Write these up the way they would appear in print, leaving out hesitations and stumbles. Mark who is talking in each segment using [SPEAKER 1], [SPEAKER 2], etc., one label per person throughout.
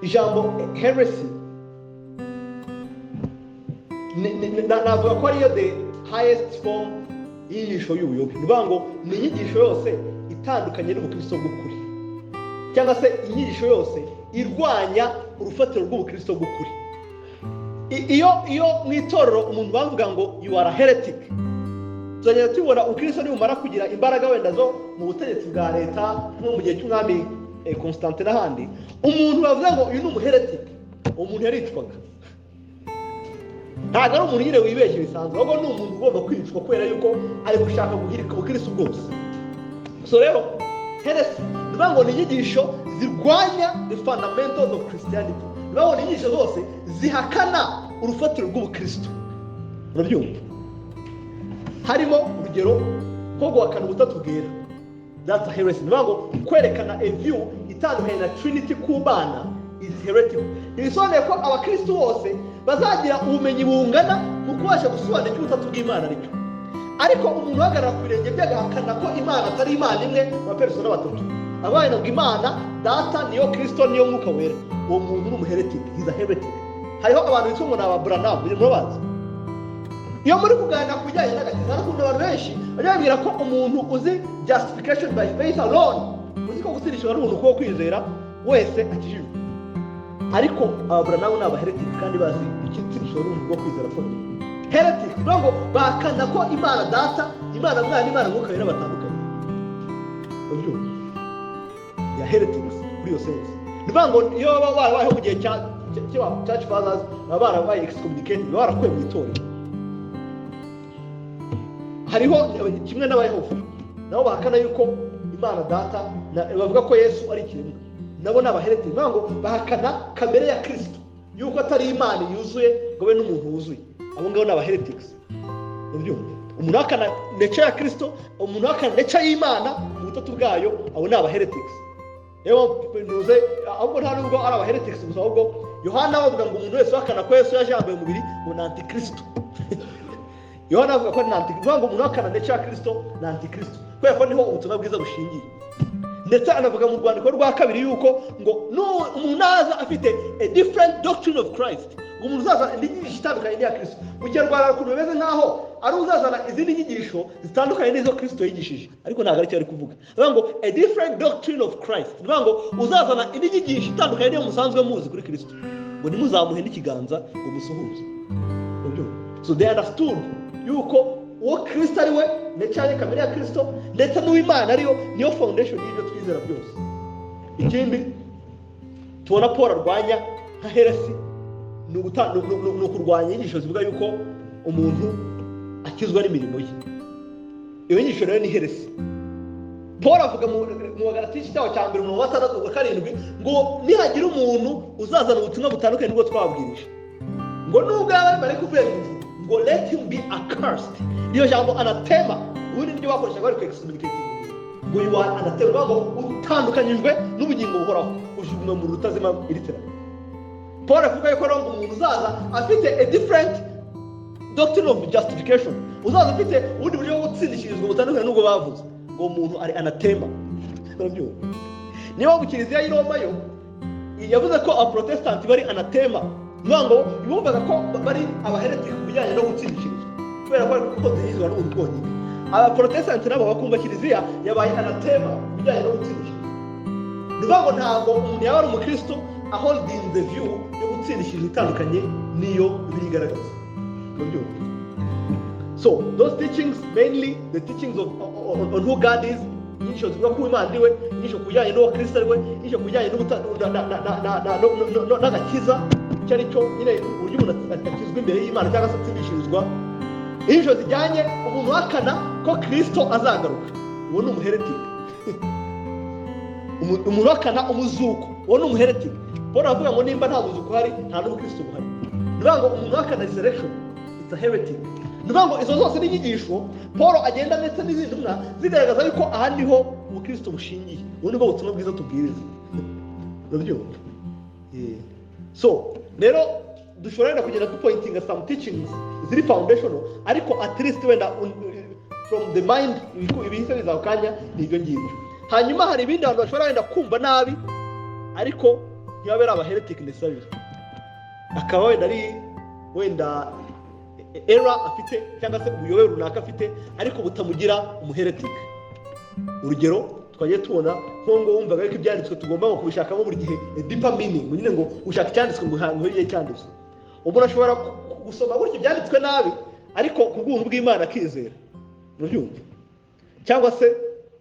[SPEAKER 1] ijambo heresy navuga ko ariyo the highest form y'inyigisho y'ubuyobe. Ni ngo ni inyigisho yose itandukanye n'ubukristo bw'ukuri, cyangwa se inyigisho yose irwanya urufatiro rw'ubukristo bw'ukuri. Iyo mu itorero umuntu bavuga ngo you are a heretic, tuzagenda tubona ubukristo nibumara kugira imbaraga wenda zo mu butegetsi bwa leta nko mu gihe cy'umwami Constantine n'ahandi, umuntu bavuga ngo uyu ni umuheretic, umuntu yaricwaga. Ntabwo ari umuntu nyine wibeshye bisanzwe, ahubwo ni umuntu ugomba kwicwa kubera yuko ari gushaka guhirika ubukristo bwose. So rero heresy ngo ni inyigisho zirwanya the fundamentals of Christianity. Ni inyigisho zose zihakana urufatiro rw'ubukristo. Urabyumva? Harimo urugero nko guhakana ubutatu bwera, that's a heresy. Ngo kwerekana a view itandukanye na Trinity ku Mana is heretical. Ibisobanuye ko abakristo bose bazagira ubumenyi bungana mu kubasha gusobanura ubutatu bw'Imana ariko. Ariko umuntu uhagarara ku birenge bye agahakana ko Imana atari Imana imwe mu persona batatu, abaye ngo Imana data niyo Kristo niyo mwuka wera, uwo muntu ni umuheretic, he's a heretic. Hariho abantu bitwa ngo n'Abraham, murabazi. Iyo muri kuganira ku bijyanye n'agakiza, ariko abantu benshi bajya ko umuntu uzi justification by faith alone, uzi ko gutsindishwa n'umuntu ko kwizera wese akijijwe. Ariko Abraham ni abaheretic kandi bazi gutsindishwa n'umuntu ko kwizera ko heretic. Ngo bakana ko Imana data, Imana mwana, Imana mwuka wera batandukanye. Uryo ya heretics kuri iyo sense. Ngo iyo babaye mu gihe cya church fathers barabaye excommunicated, barakuye mu itorero. Hariho kimwe n'abayehova nabo bahakana yuko Imana data bavuga ko Yesu ari ikiremwa, nabo n'abaheretic. Ngo bahakana kamere ya Kristo yuko atari Imana yuzuye ngo be n'umuntu wuzuye. Abo ngabo n'abaheretics. Uryo umuntu akana nature ya Kristo, umuntu akana nature y'Imana mu butatu bwayo, abo n'abaheretics. Rero nuze ahubwo nta nubwo ari abaheretics gusa, ahubwo Yohana avuga ngo umuntu wese wakana ko Yesu yaje yambaye umubiri ngo ni antikristo. Yohana avuga ko ni antikristo, ngo umuntu akana nature ya Kristo ni antikristo, kubera ko niho ubutumwa bwiza bushingiye. Ndetse anavuga mu rwandiko rwa kabiri yuko ngo umuntu aza afite a different doctrine of Christ, ngo umuntu uzaza inyigisho itandukanye n'iya Kristo. Mu Kinyarwanda ukuntu bimeze nk'aho ari uzazana izindi nyigisho zitandukanye n'izo Kristo yigishije, ariko ntabwo ari cyo ari kuvuga. Ngo a different doctrine of Christ, ngo uzazana indi nyigisho itandukanye n'iyo musanzwe muzi kuri Kristo, ngo ntimuzamuhe n'ikiganza ngo musuhuze. So they understood yuko uwo Kristo ari we nature kamere ya Kristo, ndetse n'uw'Imana ariyo niyo foundation y'ibyo twizera byose. Ikindi tubona Paul arwanya nka heresy ni ukurwanya inyigisho zivuga yuko umuntu akizwa n'imirimo ye. Iyo nyigisho rero ni heresy. Paul avuga mu Hagati cyaho cya 1:6-7 ngo nihagira umuntu uzazana ubutumwa butandukanye n'ubwo twabwirije, ngo nubwo yaba bari kuvuga ngo let him be accursed. Iyo jambo anathema ubundi nibyo bakoreshaga bari excommunicating, ngo you are anathema, ngo utandukanyijwe n'ubugingo buhoraho, ujugunywe mu rutazima literal. Paul avuga yuko ngo umuntu uzaza afite a different doctrine of justification, uzaza afite ubundi buryo bwo gutsindishirizwa butandukanye n'ubwo bavuze, ngo umuntu ari anathema. Niba mu Kiliziya y'i Roma yo yavuze ko abaprotestant bari anathema, ngo yumvaga ko bari abaheretic ku bijyanye no gutsindishirizwa, kubera ko zihizwa n'umuntu bwonyine. Abaprotestant nabo bakumva Kiliziya yabaye anathema ku bijyanye no gutsindishirizwa. Ngo ntabwo umuntu yaba ari umukristo holding the view yo gutsindishirizwa itandukanye niyo birigaragaza. So those teachings, mainly the teachings on who God is, inyigisho zivuga ko Imana ari we, inyigisho kujyanye n'uwo Kristo ari we, inyigisho kujyanye n'agakiza cyari cyo nyine uburyo umuntu atakizwa imbere y'Imana cyangwa se atsindishirizwa, inyigisho zijyanye umuntu wakana ko Kristo azagaruka, uwo ni umuheretic. Umuntu wakana umuzuko, uwo ni umuheretic. Paul avuga ngo nimba nta muzuko hari nta n'ubukristo buhari. Ngo umuntu wakana resurrection, it's a heretic. Ngo izo zose n'inyigisho Paul agenda ndetse n'izindi ntumwa zigaragaza yuko aha niho ubukristo bushingiye, ubundi bwo butumwa bwiza tubwiriza. Urabyumva? So rero dushobora kugenda dupointinga some teachings ziri foundational, ariko at least wenda from the mind ibihise bizakanya n'ibyo ngibyo. Hanyuma hari ibindi abantu bashobora wenda kumva nabi, ariko ntibabe ari abaheretic necessarily, akaba wenda era afite cyangwa se ubuyobe runaka afite ariko butamugira umuheretic. Urugero twagiye tubona nko ngo wumvaga ariko ibyanditswe tugomba kubishakamo buri gihe deeper meaning, nyine ngo ushaka icyanditswe ngo hangwe cyanditswe. Umuntu ashobora gusoma gutyo ibyanditswe nabi ariko ku bw'ubuntu bw'Imana akizera, urubyumva. Cyangwa se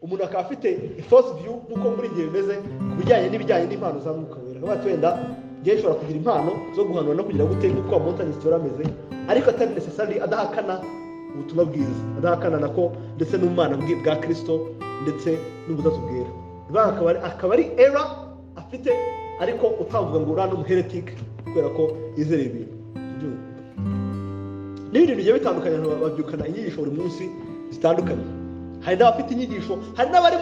[SPEAKER 1] umuntu akaba afite false view nk'uko muri gihe bimeze ku bijyanye n'impano za Mwuka Wera. Nk'abantu wenda gihe ushobora kugira impano zo guhanura no kugira gute nk'uko abamontanisi barameze, ariko atari necessarily adahakana ubutumwa bwiza, adahakana nako ndetse n'ubumana bwa Kristo ndetse n'ubutatu bwera. Akaba ari era afite ariko utavuga ngo urana umuheretic kubera ko yizera ibintu. N'ibindi bigiye bitandukanye babyukana inyigisho buri munsi zitandukanye. Hari n'abafite inyigisho, hari n'abari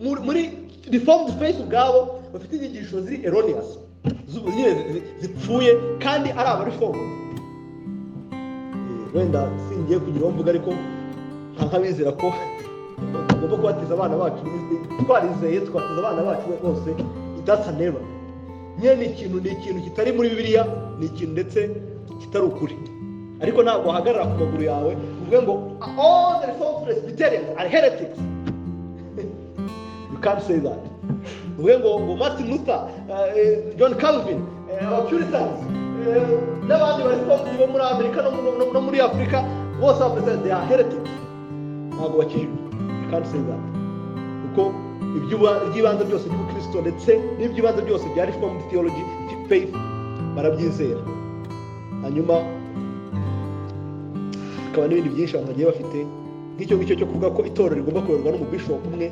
[SPEAKER 1] muri reformed faith ubwabo bafite inyigisho ziri erroneous, zipfuye kandi ari abareformed. Wenda singiye kugira uwo mvuga ariko nkabizera ko tugomba kubatiza abana bacu, twarizeye twatiza abana bacu bose. That's a never. Nye ni ikintu kitari muri Bibiliya, ni ikintu ndetse kitari ukuri. Ariko ntabwo wahagarara ku maguru yawe uvuge ngo all the reformed Presbyterians are heretics. You can't say that. Uvuge ngo Martin Luther, John Calvin, Puritans, n'abandi bareformed bo muri Amerika no muri Afrika bose they are heretics. Ntabwo bakijwe. You can't say that. Kuko iby'ibanze byose by'Ukristo ndetse n'iby'ibanze byose bya reformed theology faith barabyizera. Hanyuma akaba n'ibindi byinshi abantu bagiye bafite nk'icyo ngicyo cyo kuvuga ko itorero rigomba kuyoborwa n'umubishop umwe,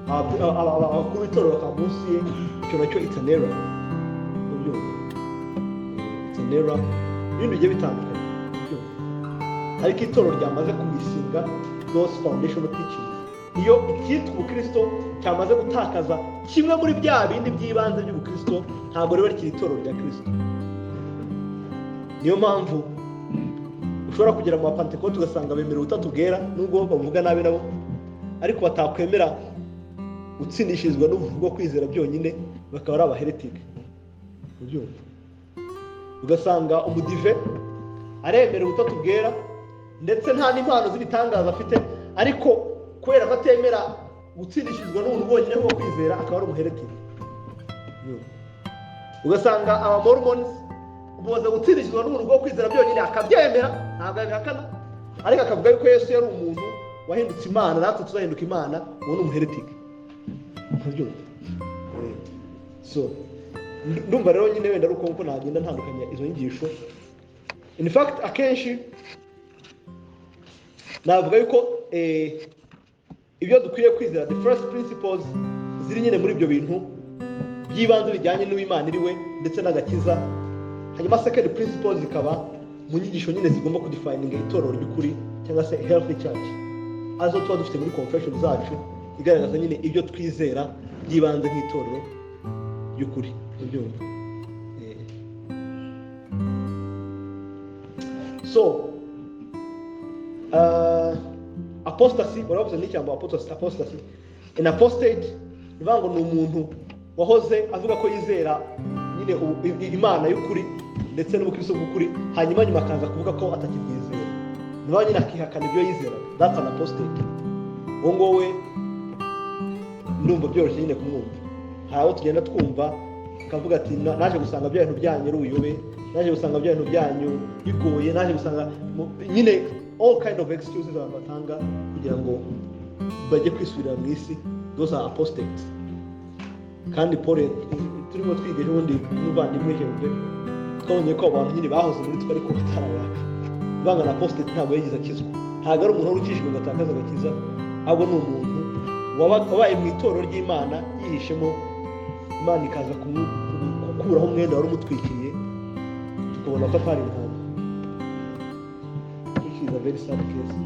[SPEAKER 1] abakuru b'itorero bakaba munsi ye. Icyo nacyo itanera ibintu bigiye bitandukanye. Ariko itorero ryamaze kumisinga those foundational teachings, iyo icyitwa ubukristo cyamaze gutakaza kimwe muri bya bindi by'ibanze by'ubukristo, ntabwo riba rikiri itorero rya Kristo. Niyo mpamvu ushobora kugera mu Pentecote ugasanga bemera ubutatu bwera nubwo bavuga nabi nabo, ariko batakwemera gutsindishirizwa n'ubuntu bwo kwizera byonyine, bakaba ari abaheretic. Ubyumva? Ugasanga umudive aremera ubutatu bwera ndetse nta n'impano z'ibitangaza afite, ariko kubera ko atemera gutsindishirizwa n'ubuntu bwonyine bwo kwizera akaba ari umuheretic. Ugasanga abamormons ubuze gutsindishirizwa n'ubuntu bwo kwizera byonyine akabyemera, ntabwo abihakana, ariko akavuga yuko Yesu yari umuntu wahindutse Imana, natwe tuzahinduka Imana, uwo ni umuheretic. So ndumva rero nyine wenda ruko nko nagenda ntandukanya izo nyigisho. In fact akenshi navuga yuko ibyo dukwiye kwizera, the first principles ziri nyine muri ibyo bintu by'ibanze bijyanye n'Imana iriwe ndetse n'agakiza. Hanyuma second principles zikaba mu nyigisho nyine zigomba kudefininga itorero ry'ukuri cyangwa se healthy church, azo tuba dufite muri confession zacu, igaragaza nyine ibyo twizera by'ibanze nk'itorero ry'ukuri. Ubyumva? So apostasy, baravuze n'icyambo apostasy. An apostate ivango ni umuntu wahoze avuga ko yizera nyine Imana y'ukuri ndetse n'ubukristo bw'ukuri, hanyuma akaza kuvuga ko atakibyizera, niba nyine akihakana ibyo yizera. That's an apostate. Uwo ngowe ndumva byoroshye nyine kumwumva. Hari abo tugenda twumva akavuga ati naje gusanga bya bintu byanyu ari ubuyobe, naje gusanga bya bintu byanyu bigoye, naje gusanga nyine all kind of excuses abantu batanga kugira ngo bajye kwisubirira mu isi. Those are apostates. Kandi Paul turimo twiga n'ubundi n'ubandimwe hejuru twabonye ko abantu nyine bahoze muri twe ariko batarabaka. Banga na apostate ntabwo yagize akizwa, ntabwo ari umuntu wari ukijijwe ngo atakaza agakiza, ahubwo ni umuntu wabaye mu itorero ry'Imana yihishemo, Imana ikaza gukuraho umwenda wari umutwikiriye, tukabona ko atari impamvu. This is a very sad case.